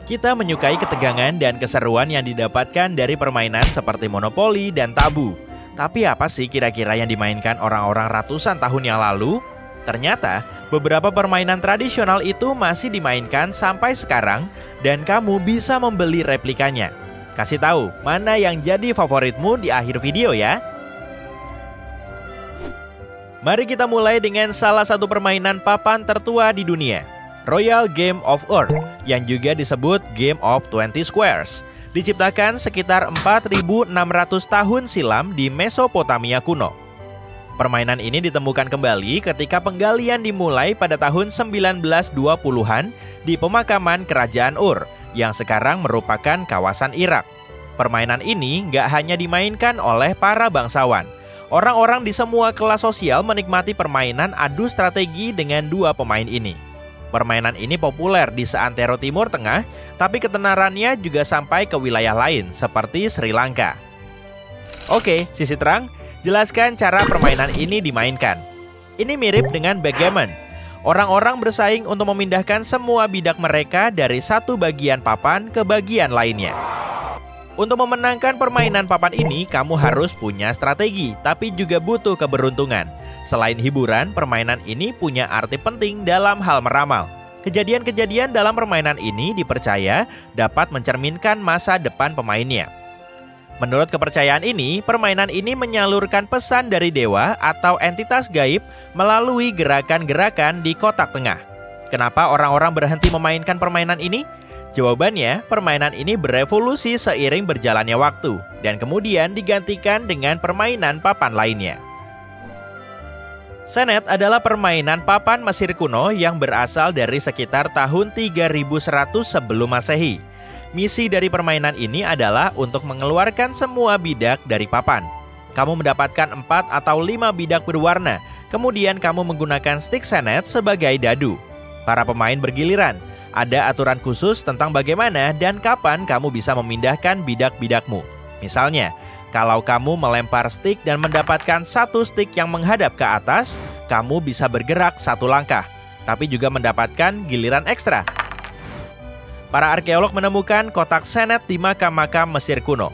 Kita menyukai ketegangan dan keseruan yang didapatkan dari permainan seperti Monopoli dan Tabu. Tapi apa sih kira-kira yang dimainkan orang-orang ratusan tahun yang lalu? Ternyata, beberapa permainan tradisional itu masih dimainkan sampai sekarang dan kamu bisa membeli replikanya. Kasih tahu mana yang jadi favoritmu di akhir video ya. Mari kita mulai dengan salah satu permainan papan tertua di dunia, Royal Game of Earth, yang juga disebut Game of 20 Squares. Diciptakan sekitar 4.600 tahun silam di Mesopotamia kuno. Permainan ini ditemukan kembali ketika penggalian dimulai pada tahun 1920-an di pemakaman Kerajaan Ur, yang sekarang merupakan kawasan Irak. Permainan ini nggak hanya dimainkan oleh para bangsawan. Orang-orang di semua kelas sosial menikmati permainan adu strategi dengan dua pemain ini. Permainan ini populer di seantero Timur Tengah, tapi ketenarannya juga sampai ke wilayah lain, seperti Sri Lanka. Oke, Sisi Terang, jelaskan cara permainan ini dimainkan. Ini mirip dengan backgammon. Orang-orang bersaing untuk memindahkan semua bidak mereka dari satu bagian papan ke bagian lainnya. Untuk memenangkan permainan papan ini, kamu harus punya strategi, tapi juga butuh keberuntungan. Selain hiburan, permainan ini punya arti penting dalam hal meramal. Kejadian-kejadian dalam permainan ini dipercaya dapat mencerminkan masa depan pemainnya. Menurut kepercayaan ini, permainan ini menyalurkan pesan dari dewa atau entitas gaib melalui gerakan-gerakan di kotak tengah. Kenapa orang-orang berhenti memainkan permainan ini? Jawabannya, permainan ini berevolusi seiring berjalannya waktu, dan kemudian digantikan dengan permainan papan lainnya. Senet adalah permainan papan Mesir kuno yang berasal dari sekitar tahun 3100 sebelum Masehi. Misi dari permainan ini adalah untuk mengeluarkan semua bidak dari papan. Kamu mendapatkan 4 atau 5 bidak berwarna, kemudian kamu menggunakan stik senet sebagai dadu. Para pemain bergiliran. Ada aturan khusus tentang bagaimana dan kapan kamu bisa memindahkan bidak-bidakmu. Misalnya, kalau kamu melempar stik dan mendapatkan satu stik yang menghadap ke atas, kamu bisa bergerak satu langkah, tapi juga mendapatkan giliran ekstra. Para arkeolog menemukan kotak senet di makam-makam Mesir kuno.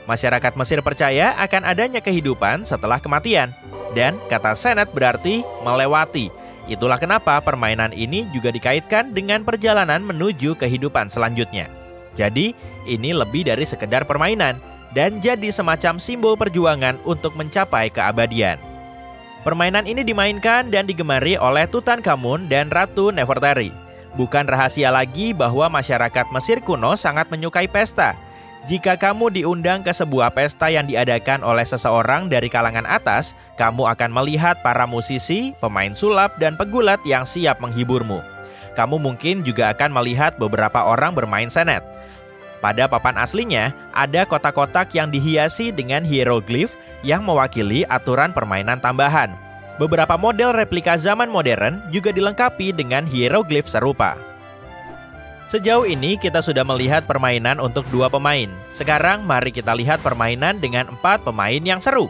Masyarakat Mesir percaya akan adanya kehidupan setelah kematian, dan kata senet berarti melewati. Itulah kenapa permainan ini juga dikaitkan dengan perjalanan menuju kehidupan selanjutnya. Jadi, ini lebih dari sekedar permainan, dan jadi semacam simbol perjuangan untuk mencapai keabadian. Permainan ini dimainkan dan digemari oleh Tutankhamun dan Ratu Nefertari. Bukan rahasia lagi bahwa masyarakat Mesir kuno sangat menyukai pesta. Jika kamu diundang ke sebuah pesta yang diadakan oleh seseorang dari kalangan atas, kamu akan melihat para musisi, pemain sulap, dan pegulat yang siap menghiburmu. Kamu mungkin juga akan melihat beberapa orang bermain senet. Pada papan aslinya, ada kotak-kotak yang dihiasi dengan hieroglif yang mewakili aturan permainan tambahan. Beberapa model replika zaman modern juga dilengkapi dengan hieroglif serupa. Sejauh ini kita sudah melihat permainan untuk 2 pemain. Sekarang mari kita lihat permainan dengan 4 pemain yang seru.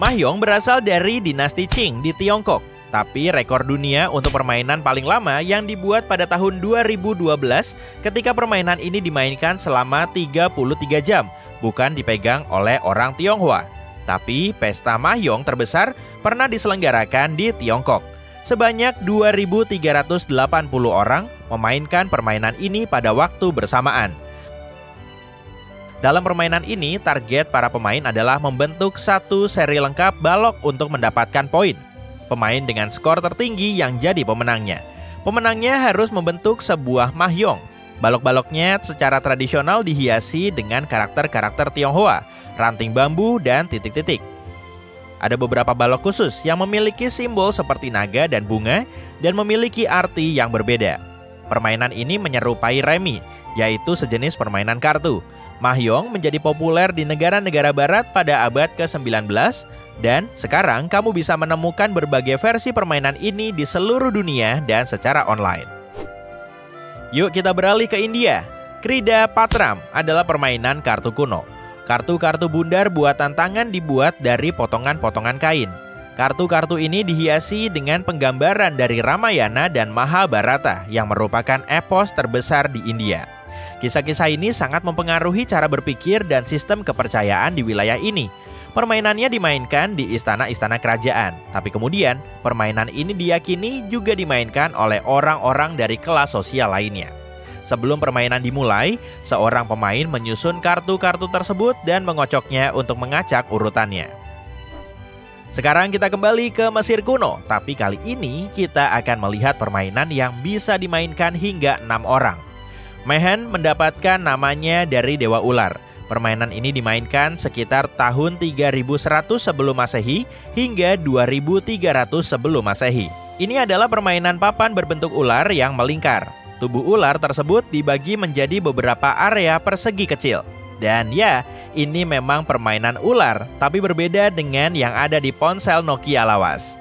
Mahjong berasal dari dinasti Qing di Tiongkok. Tapi rekor dunia untuk permainan paling lama yang dibuat pada tahun 2012 ketika permainan ini dimainkan selama 33 jam, bukan dipegang oleh orang Tionghoa. Tapi pesta Mahjong terbesar pernah diselenggarakan di Tiongkok. Sebanyak 2.380 orang memainkan permainan ini pada waktu bersamaan. Dalam permainan ini, target para pemain adalah membentuk satu seri lengkap balok untuk mendapatkan poin. Pemain dengan skor tertinggi yang jadi pemenangnya. Pemenangnya harus membentuk sebuah mahjong. Balok-baloknya secara tradisional dihiasi dengan karakter-karakter Tionghoa, ranting bambu, dan titik-titik. Ada beberapa balok khusus yang memiliki simbol seperti naga dan bunga dan memiliki arti yang berbeda. Permainan ini menyerupai remi, yaitu sejenis permainan kartu. Mahjong menjadi populer di negara-negara barat pada abad ke-19 dan sekarang kamu bisa menemukan berbagai versi permainan ini di seluruh dunia dan secara online. Yuk kita beralih ke India. Krida Patram adalah permainan kartu kuno. Kartu-kartu bundar buatan tangan dibuat dari potongan-potongan kain. Kartu-kartu ini dihiasi dengan penggambaran dari Ramayana dan Mahabharata yang merupakan epos terbesar di India. Kisah-kisah ini sangat mempengaruhi cara berpikir dan sistem kepercayaan di wilayah ini. Permainannya dimainkan di istana-istana kerajaan, tapi kemudian permainan ini diyakini juga dimainkan oleh orang-orang dari kelas sosial lainnya. Sebelum permainan dimulai, seorang pemain menyusun kartu-kartu tersebut dan mengocoknya untuk mengacak urutannya. Sekarang kita kembali ke Mesir kuno, tapi kali ini kita akan melihat permainan yang bisa dimainkan hingga 6 orang. Mehen mendapatkan namanya dari Dewa Ular. Permainan ini dimainkan sekitar tahun 3100 sebelum Masehi hingga 2300 sebelum Masehi. Ini adalah permainan papan berbentuk ular yang melingkar. Tubuh ular tersebut dibagi menjadi beberapa area persegi kecil. Dan ya, ini memang permainan ular, tapi berbeda dengan yang ada di ponsel Nokia lawas.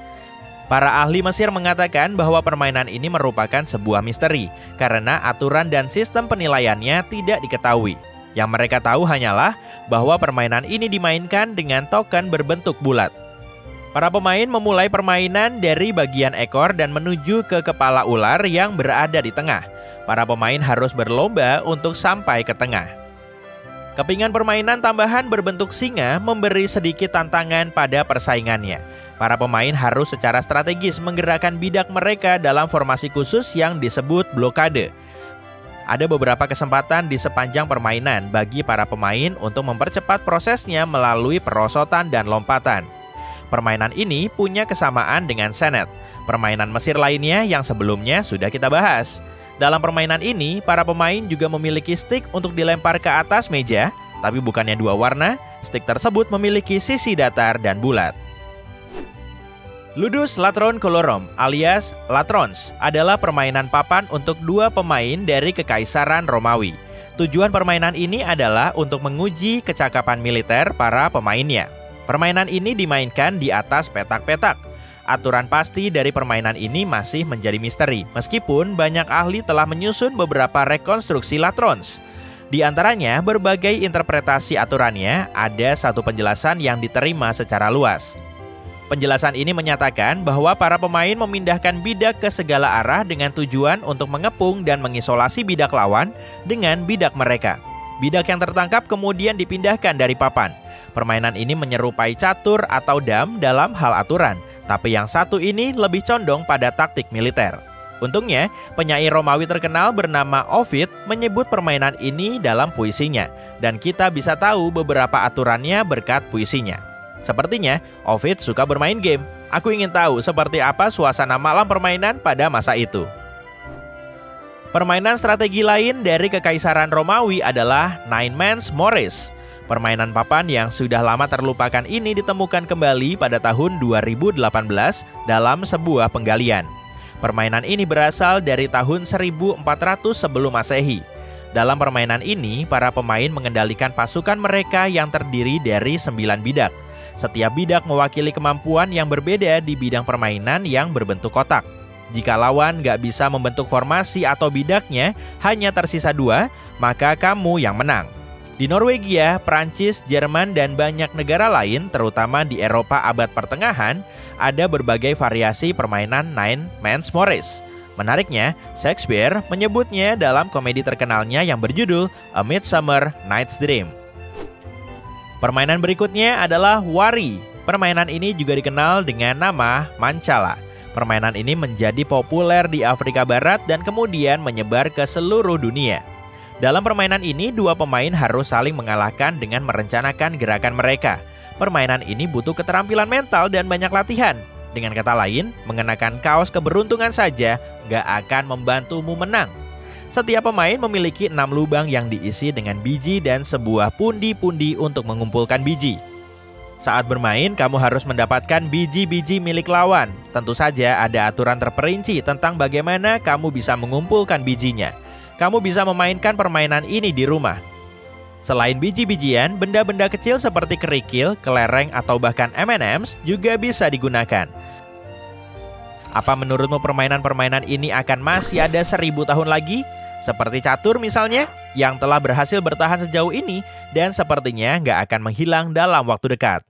Para ahli Mesir mengatakan bahwa permainan ini merupakan sebuah misteri, karena aturan dan sistem penilaiannya tidak diketahui. Yang mereka tahu hanyalah bahwa permainan ini dimainkan dengan token berbentuk bulat. Para pemain memulai permainan dari bagian ekor dan menuju ke kepala ular yang berada di tengah. Para pemain harus berlomba untuk sampai ke tengah. Kepingan permainan tambahan berbentuk singa memberi sedikit tantangan pada persaingannya. Para pemain harus secara strategis menggerakkan bidak mereka dalam formasi khusus yang disebut blokade. Ada beberapa kesempatan di sepanjang permainan bagi para pemain untuk mempercepat prosesnya melalui perosotan dan lompatan. Permainan ini punya kesamaan dengan senet, permainan Mesir lainnya yang sebelumnya sudah kita bahas. Dalam permainan ini, para pemain juga memiliki stick untuk dilempar ke atas meja, tapi bukannya dua warna, stick tersebut memiliki sisi datar dan bulat. Ludus Latron Colorum alias Latrons adalah permainan papan untuk dua pemain dari Kekaisaran Romawi. Tujuan permainan ini adalah untuk menguji kecakapan militer para pemainnya. Permainan ini dimainkan di atas petak-petak. Aturan pasti dari permainan ini masih menjadi misteri, meskipun banyak ahli telah menyusun beberapa rekonstruksi Latrons. Di antaranya, berbagai interpretasi aturannya, ada satu penjelasan yang diterima secara luas. Penjelasan ini menyatakan bahwa para pemain memindahkan bidak ke segala arah dengan tujuan untuk mengepung dan mengisolasi bidak lawan dengan bidak mereka. Bidak yang tertangkap kemudian dipindahkan dari papan. Permainan ini menyerupai catur atau dam dalam hal aturan, tapi yang satu ini lebih condong pada taktik militer. Untungnya, penyair Romawi terkenal bernama Ovid menyebut permainan ini dalam puisinya, dan kita bisa tahu beberapa aturannya berkat puisinya. Sepertinya, Ovid suka bermain game. Aku ingin tahu seperti apa suasana malam permainan pada masa itu. Permainan strategi lain dari Kekaisaran Romawi adalah Nine Men's Morris. Permainan papan yang sudah lama terlupakan ini ditemukan kembali pada tahun 2018 dalam sebuah penggalian. Permainan ini berasal dari tahun 1400 sebelum Masehi. Dalam permainan ini, para pemain mengendalikan pasukan mereka yang terdiri dari 9 bidak. Setiap bidak mewakili kemampuan yang berbeda di bidang permainan yang berbentuk kotak. Jika lawan nggak bisa membentuk formasi atau bidaknya hanya tersisa 2, maka kamu yang menang. Di Norwegia, Prancis, Jerman, dan banyak negara lain, terutama di Eropa abad pertengahan, ada berbagai variasi permainan Nine Men's Morris. Menariknya, Shakespeare menyebutnya dalam komedi terkenalnya yang berjudul A Midsummer Night's Dream. Permainan berikutnya adalah Wari. Permainan ini juga dikenal dengan nama Mancala. Permainan ini menjadi populer di Afrika Barat dan kemudian menyebar ke seluruh dunia. Dalam permainan ini, dua pemain harus saling mengalahkan dengan merencanakan gerakan mereka. Permainan ini butuh keterampilan mental dan banyak latihan. Dengan kata lain, mengenakan kaos keberuntungan saja gak akan membantumu menang. Setiap pemain memiliki 6 lubang yang diisi dengan biji dan sebuah pundi-pundi untuk mengumpulkan biji. Saat bermain, kamu harus mendapatkan biji-biji milik lawan. Tentu saja ada aturan terperinci tentang bagaimana kamu bisa mengumpulkan bijinya. Kamu bisa memainkan permainan ini di rumah. Selain biji-bijian, benda-benda kecil seperti kerikil, kelereng, atau bahkan M&M's juga bisa digunakan. Apa menurutmu permainan-permainan ini akan masih ada 1000 tahun lagi? Seperti catur misalnya, yang telah berhasil bertahan sejauh ini dan sepertinya nggak akan menghilang dalam waktu dekat.